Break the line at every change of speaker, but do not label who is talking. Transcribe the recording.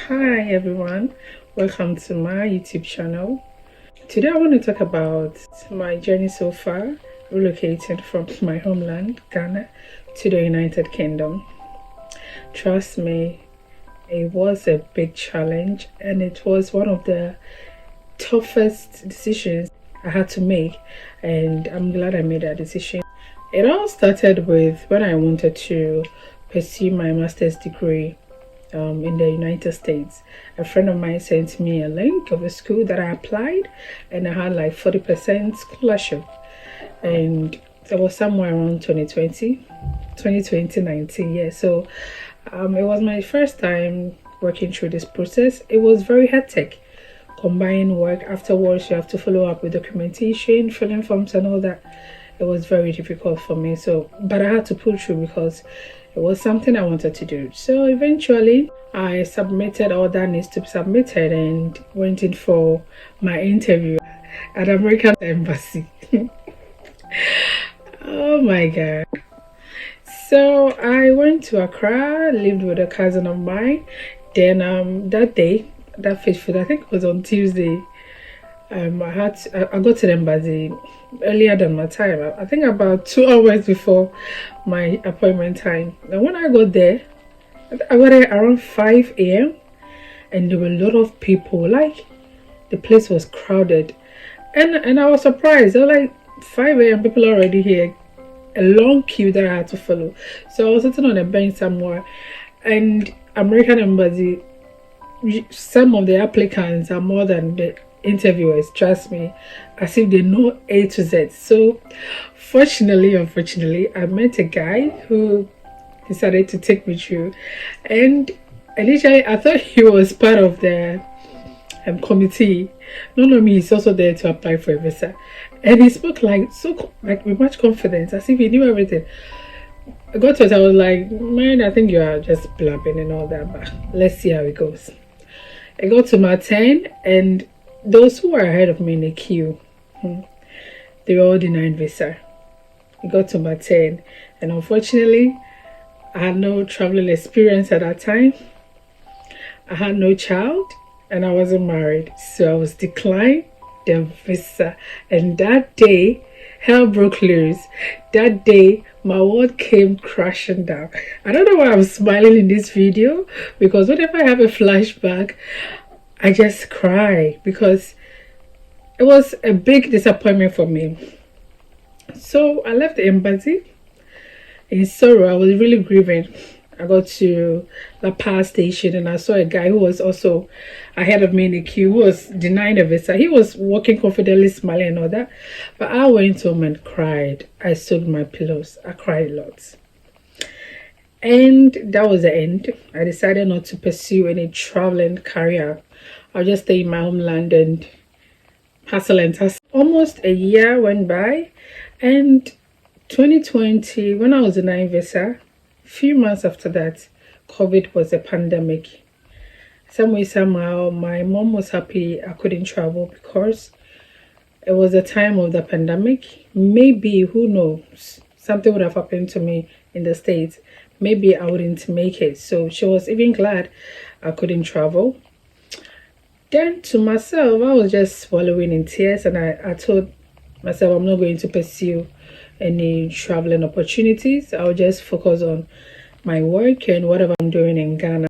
Hi everyone, welcome to my YouTube channel. Today I want to talk about my journey so far relocating from my homeland Ghana to the United Kingdom. Trust me, it was a big challenge and it was one of the toughest decisions I had to make, and I'm glad I made that decision. It all started with when I wanted to pursue my master's degree in the United States. A friend of mine sent me a link of a school that I applied, and I had like 40% scholarship, and it was somewhere around 2019. Yeah, so it was my first time working through this process. It was very hectic. Combining work afterwards, you have to follow up with documentation, filling forms and all that. It was very difficult for me, so but I had to pull through because it was something I wanted to do. So eventually I submitted all that needs to be submitted and went in for my interview at American Embassy. Oh my god. So I went to Accra, lived with a cousin of mine. Then that day, that fateful, I think it was on Tuesday, I got to the embassy earlier than my time. I think about 2 hours before my appointment time. And when I got there, I got there around 5 a.m. and there were a lot of people. Like, the place was crowded, and I was surprised. I was like, 5 a.m. people are already here. A long queue that I had to follow. So I was sitting on a bench somewhere, and American Embassy, some of the applicants are more than the interviewers, trust me, as if they know A to Z. So unfortunately, I met a guy who decided to take me through, and initially I thought he was part of the committee. No, me, he's also there to apply for a visa, and he spoke like with much confidence, as if he knew everything. I got to it, I was like, man, I think you are just blabbing and all that, but let's see how it goes. I got to my turn, and those who were ahead of me in the queue, they were all denied visa. I got to my turn, and unfortunately, I had no traveling experience at that time. I had no child, and I wasn't married, so I was declined the visa. And that day, hell broke loose. That day, my world came crashing down. I don't know why I'm smiling in this video, because whenever I have a flashback, I just cry because it was a big disappointment for me. So I left the embassy in sorrow. I was really grieving. I got to La Paz station and I saw a guy who was also ahead of me in the queue, who was denying a visa. He was walking confidently, smiling and all that. But I went home and cried. I soaked my pillows. I cried a lot. And that was the end. I decided not to pursue any traveling career. I'll just stay in my homeland and hustle and tussle. Almost a year went by, and 2020, when I was denying visa, a few months after that, COVID was a pandemic. Some way, somehow, my mom was happy I couldn't travel because it was a time of the pandemic. Maybe, who knows, something would have happened to me in the States. Maybe I wouldn't make it. So she was even glad I couldn't travel. Then to myself, I was just swallowing in tears, and I told myself I'm not going to pursue any traveling opportunities. I'll just focus on my work and whatever I'm doing in Ghana.